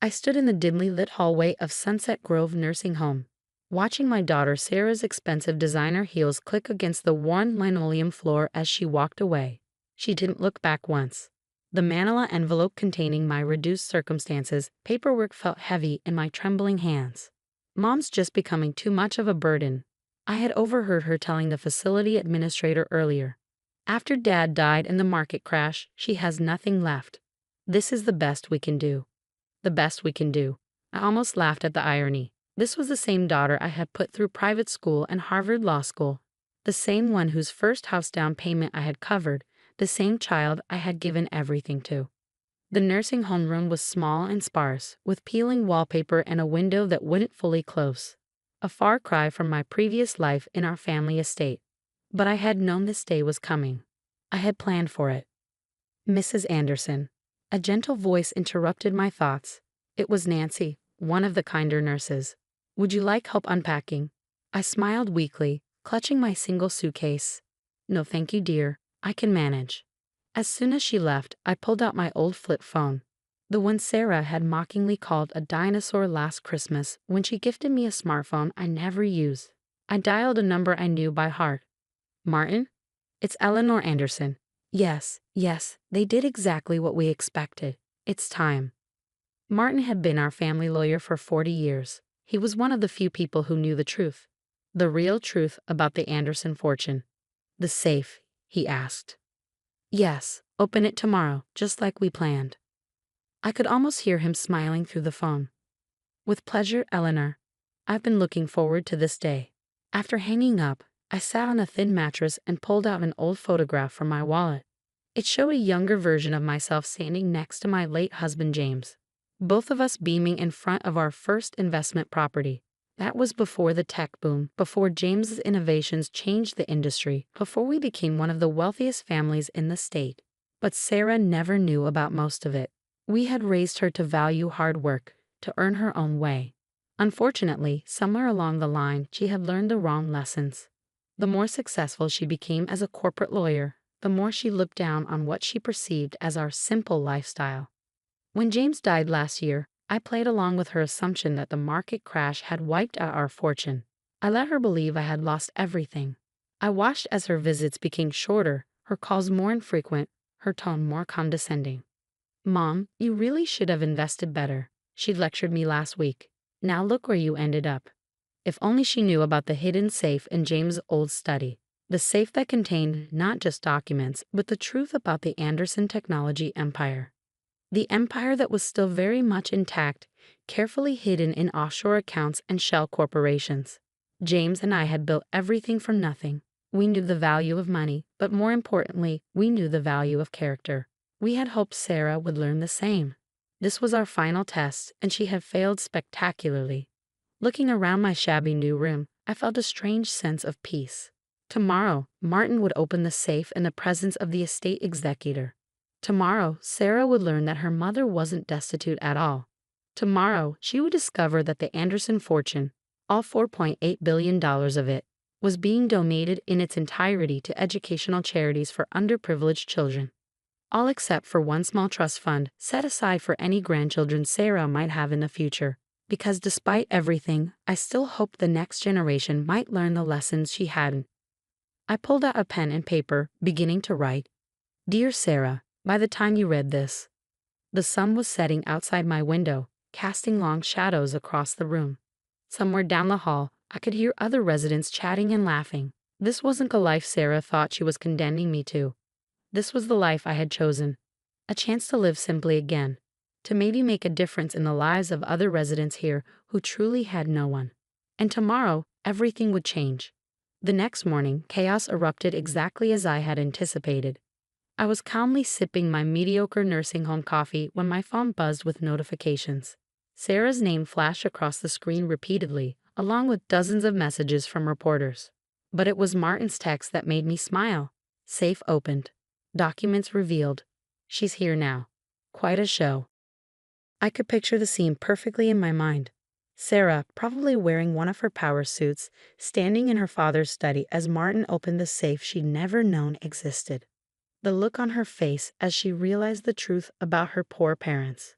I stood in the dimly lit hallway of Sunset Grove Nursing Home, watching my daughter Sarah's expensive designer heels click against the worn linoleum floor as she walked away. She didn't look back once. The manila envelope containing my reduced circumstances paperwork felt heavy in my trembling hands. Mom's just becoming too much of a burden, I had overheard her telling the facility administrator earlier. After Dad died in the market crash, she has nothing left. This is the best we can do. The best we can do. I almost laughed at the irony. This was the same daughter I had put through private school and Harvard Law School. The same one whose first house down payment I had covered. The same child I had given everything to. The nursing home room was small and sparse, with peeling wallpaper and a window that wouldn't fully close. A far cry from my previous life in our family estate. But I had known this day was coming. I had planned for it. Mrs. Anderson. A gentle voice interrupted my thoughts. It was Nancy, one of the kinder nurses. Would you like help unpacking? I smiled weakly, clutching my single suitcase. No thank you, dear. I can manage. As soon as she left, I pulled out my old flip phone. The one Sarah had mockingly called a dinosaur last Christmas when she gifted me a smartphone I never used. I dialed a number I knew by heart. Martin? It's Eleanor Anderson. Yes, they did exactly what we expected. It's time. Martin had been our family lawyer for 40 years. He was one of the few people who knew the truth. The real truth about the Anderson fortune. The safe, he asked. Yes, open it tomorrow, just like we planned. I could almost hear him smiling through the phone. With pleasure, Eleanor. I've been looking forward to this day. After hanging up, I sat on a thin mattress and pulled out an old photograph from my wallet. It showed a younger version of myself standing next to my late husband James. Both of us beaming in front of our first investment property. That was before the tech boom, before James's innovations changed the industry, before we became one of the wealthiest families in the state. But Sarah never knew about most of it. We had raised her to value hard work, to earn her own way. Unfortunately, somewhere along the line, she had learned the wrong lessons. The more successful she became as a corporate lawyer, the more she looked down on what she perceived as our simple lifestyle. When James died last year, I played along with her assumption that the market crash had wiped out our fortune. I let her believe I had lost everything. I watched as her visits became shorter, her calls more infrequent, her tone more condescending. Mom, you really should have invested better, she lectured me last week. Now look where you ended up. If only she knew about the hidden safe in James' old study. The safe that contained not just documents, but the truth about the Anderson technology empire. The empire that was still very much intact, carefully hidden in offshore accounts and shell corporations. James and I had built everything from nothing. We knew the value of money, but more importantly, we knew the value of character. We had hoped Sarah would learn the same. This was our final test, and she had failed spectacularly. Looking around my shabby new room, I felt a strange sense of peace. Tomorrow, Martin would open the safe in the presence of the estate executor. Tomorrow, Sarah would learn that her mother wasn't destitute at all. Tomorrow, she would discover that the Anderson fortune, all $4.8 billion of it, was being donated in its entirety to educational charities for underprivileged children. All except for one small trust fund set aside for any grandchildren Sarah might have in the future. Because despite everything, I still hoped the next generation might learn the lessons she hadn't. I pulled out a pen and paper, beginning to write. Dear Sarah, by the time you read this, the sun was setting outside my window, casting long shadows across the room. Somewhere down the hall, I could hear other residents chatting and laughing. This wasn't the life Sarah thought she was condemning me to. This was the life I had chosen. A chance to live simply again. To maybe make a difference in the lives of other residents here who truly had no one. And tomorrow, everything would change. The next morning, chaos erupted exactly as I had anticipated. I was calmly sipping my mediocre nursing home coffee when my phone buzzed with notifications. Sarah's name flashed across the screen repeatedly, along with dozens of messages from reporters. But it was Martin's text that made me smile. Safe opened. Documents revealed. She's here now. Quite a show. I could picture the scene perfectly in my mind. Sarah, probably wearing one of her power suits, standing in her father's study as Martin opened the safe she'd never known existed. The look on her face as she realized the truth about her poor parents.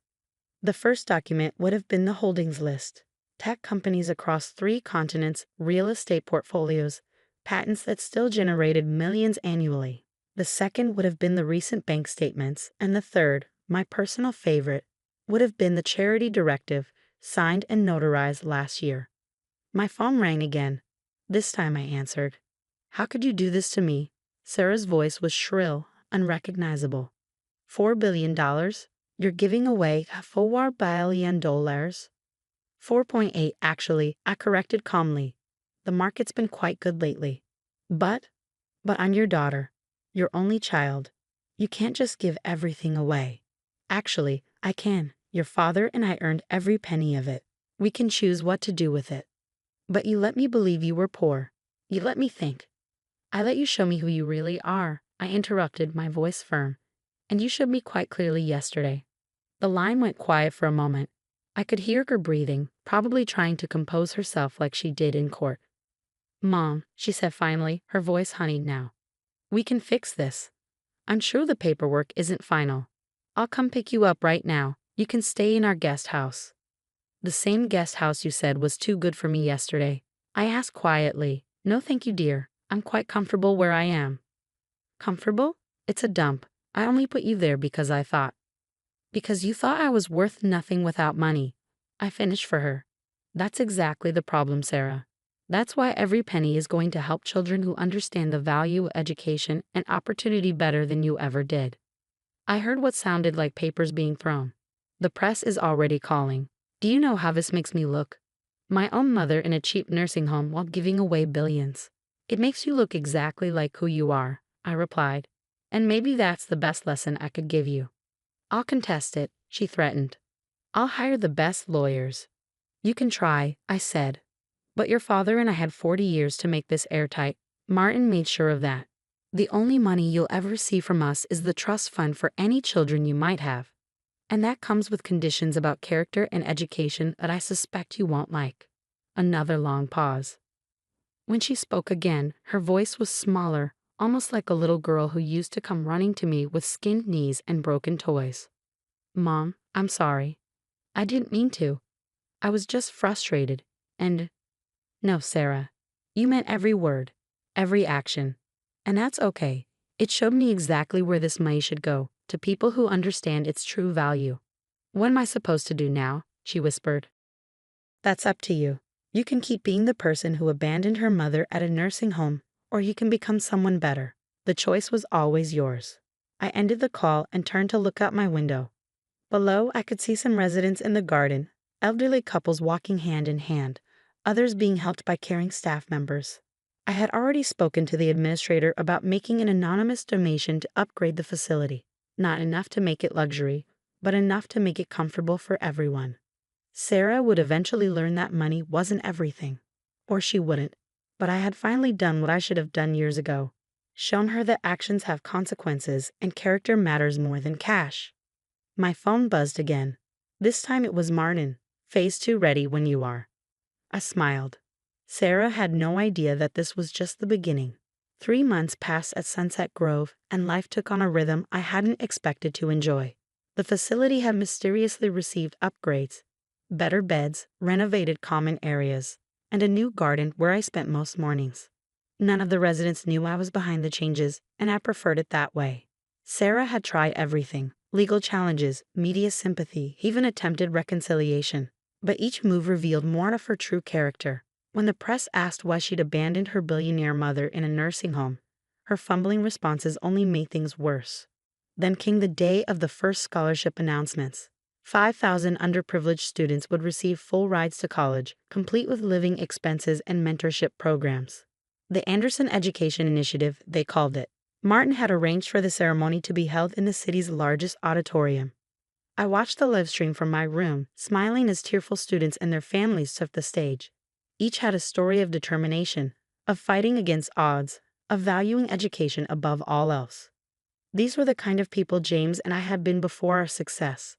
The first document would have been the holdings list: tech companies across 3 continents, real estate portfolios, patents that still generated millions annually. The second would have been the recent bank statements, and the third, my personal favorite, would have been the charity directive signed and notarized last year. My phone rang again. This time I answered. "How could you do this to me?" Sarah's voice was shrill, unrecognizable. $4 billion? You're giving away $4 billion? 4.8 actually, I corrected calmly. The market's been quite good lately. But I'm your daughter, your only child. You can't just give everything away. Actually, I can. Your father and I earned every penny of it. We can choose what to do with it. But you let me believe you were poor. You let me think. I let you show me who you really are, I interrupted, my voice firm. And you showed me quite clearly yesterday. The line went quiet for a moment. I could hear her breathing, probably trying to compose herself like she did in court. "Mom," she said finally, her voice honeyed now. "We can fix this. I'm sure the paperwork isn't final. I'll come pick you up right now. You can stay in our guest house." "The same guest house you said was too good for me yesterday." I asked quietly. "No thank you, dear. I'm quite comfortable where I am." "Comfortable? It's a dump. I only put you there because I thought." "Because you thought I was worth nothing without money," I finished for her. "That's exactly the problem, Sarah. That's why every penny is going to help children who understand the value of education and opportunity better than you ever did." I heard what sounded like papers being thrown. "The press is already calling. Do you know how this makes me look? My own mother in a cheap nursing home while giving away billions. It makes you look exactly like who you are," I replied. "And maybe that's the best lesson I could give you." "I'll contest it," she threatened. "I'll hire the best lawyers." "You can try," I said. "But your father and I had 40 years to make this airtight. Martin made sure of that. The only money you'll ever see from us is the trust fund for any children you might have. And that comes with conditions about character and education that I suspect you won't like." Another long pause. When she spoke again, her voice was smaller, almost like a little girl who used to come running to me with skinned knees and broken toys. "Mom, I'm sorry. I didn't mean to. I was just frustrated, and—" "No, Sarah. You meant every word, every action. And that's okay. It showed me exactly where this money should go, to people who understand its true value." "What am I supposed to do now?" she whispered. "That's up to you. You can keep being the person who abandoned her mother at a nursing home, or you can become someone better. The choice was always yours." I ended the call and turned to look out my window. Below, I could see some residents in the garden, elderly couples walking hand in hand, others being helped by caring staff members. I had already spoken to the administrator about making an anonymous donation to upgrade the facility. Not enough to make it luxury, but enough to make it comfortable for everyone. Sarah would eventually learn that money wasn't everything. Or she wouldn't. But I had finally done what I should have done years ago. Shown her that actions have consequences and character matters more than cash. My phone buzzed again. This time it was Martin. "Phase 2 ready when you are." I smiled. Sarah had no idea that this was just the beginning. 3 months passed at Sunset Grove, and life took on a rhythm I hadn't expected to enjoy. The facility had mysteriously received upgrades: better beds, renovated common areas, and a new garden where I spent most mornings. None of the residents knew I was behind the changes, and I preferred it that way. Sarah had tried everything: legal challenges, media sympathy, even attempted reconciliation. But each move revealed more of her true character. When the press asked why she'd abandoned her billionaire mother in a nursing home, her fumbling responses only made things worse. Then came the day of the first scholarship announcements. 5,000 underprivileged students would receive full rides to college, complete with living expenses and mentorship programs. The Anderson Education Initiative, they called it. Martin had arranged for the ceremony to be held in the city's largest auditorium. I watched the live stream from my room, smiling as tearful students and their families took the stage. Each had a story of determination, of fighting against odds, of valuing education above all else. These were the kind of people James and I had been before our success.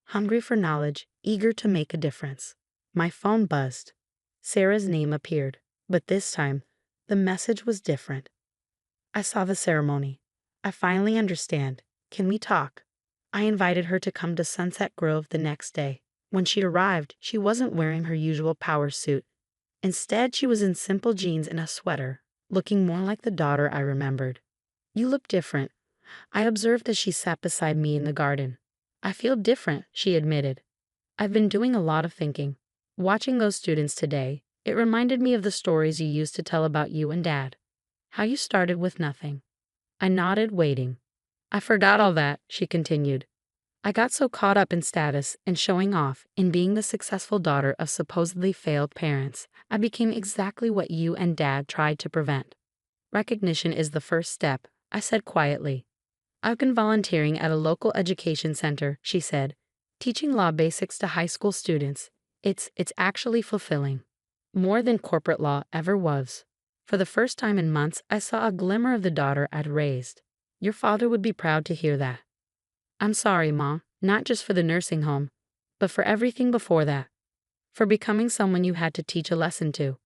Hungry for knowledge, eager to make a difference. My phone buzzed. Sarah's name appeared, but this time, the message was different. "I saw the ceremony. I finally understand. Can we talk?" I invited her to come to Sunset Grove the next day. When she arrived, she wasn't wearing her usual power suit. Instead, she was in simple jeans and a sweater, looking more like the daughter I remembered. "You look different," I observed as she sat beside me in the garden. "I feel different," she admitted. "I've been doing a lot of thinking. Watching those students today, it reminded me of the stories you used to tell about you and Dad. How you started with nothing." I nodded, waiting. "I forgot all that," she continued. "I got so caught up in status and showing off, in being the successful daughter of supposedly failed parents, I became exactly what you and Dad tried to prevent." "Recognition is the first step," I said quietly. "I've been volunteering at a local education center," she said, "teaching law basics to high school students. It's actually fulfilling. More than corporate law ever was." For the first time in months, I saw a glimmer of the daughter I'd raised. "Your father would be proud to hear that." "I'm sorry, Mom, not just for the nursing home, but for everything before that. For becoming someone you had to teach a lesson to."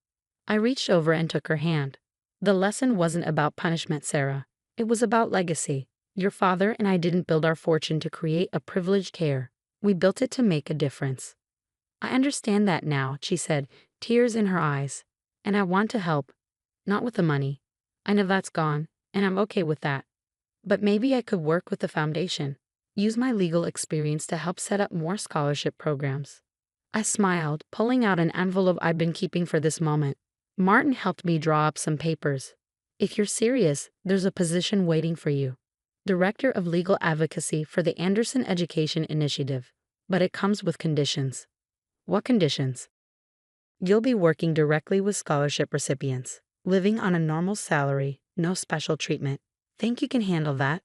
I reached over and took her hand. "The lesson wasn't about punishment, Sarah. It was about legacy. Your father and I didn't build our fortune to create a privileged care. We built it to make a difference." "I understand that now," she said, tears in her eyes. "And I want to help. Not with the money. I know that's gone, and I'm okay with that. But maybe I could work with the foundation, use my legal experience to help set up more scholarship programs." I smiled, pulling out an envelope I'd been keeping for this moment. "Martin helped me draw up some papers. If you're serious, there's a position waiting for you. Director of Legal Advocacy for the Anderson Education Initiative. But it comes with conditions." "What conditions?" "You'll be working directly with scholarship recipients, living on a normal salary, no special treatment. Think you can handle that?"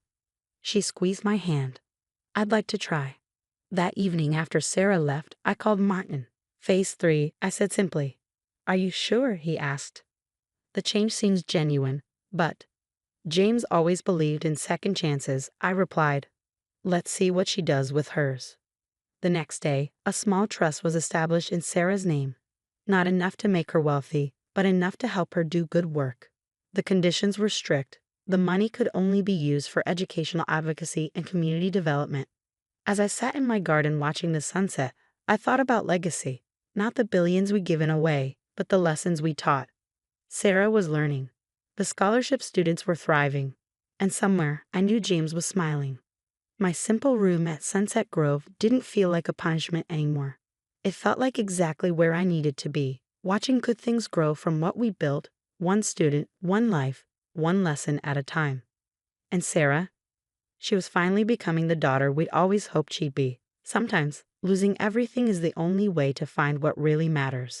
She squeezed my hand. "I'd like to try." That evening after Sarah left, I called Martin. "Phase 3, I said simply. "Are you sure?" he asked. "The change seems genuine, but James always believed in second chances," I replied. "Let's see what she does with hers." The next day, a small trust was established in Sarah's name. Not enough to make her wealthy, but enough to help her do good work. The conditions were strict. The money could only be used for educational advocacy and community development. As I sat in my garden watching the sunset, I thought about legacy. Not the billions we'd given away, but the lessons we taught. Sarah was learning. The scholarship students were thriving. And somewhere, I knew James was smiling. My simple room at Sunset Grove didn't feel like a punishment anymore. It felt like exactly where I needed to be, watching good things grow from what we built, one student, one life, one lesson at a time. And Sarah? She was finally becoming the daughter we'd always hoped she'd be. Sometimes, losing everything is the only way to find what really matters.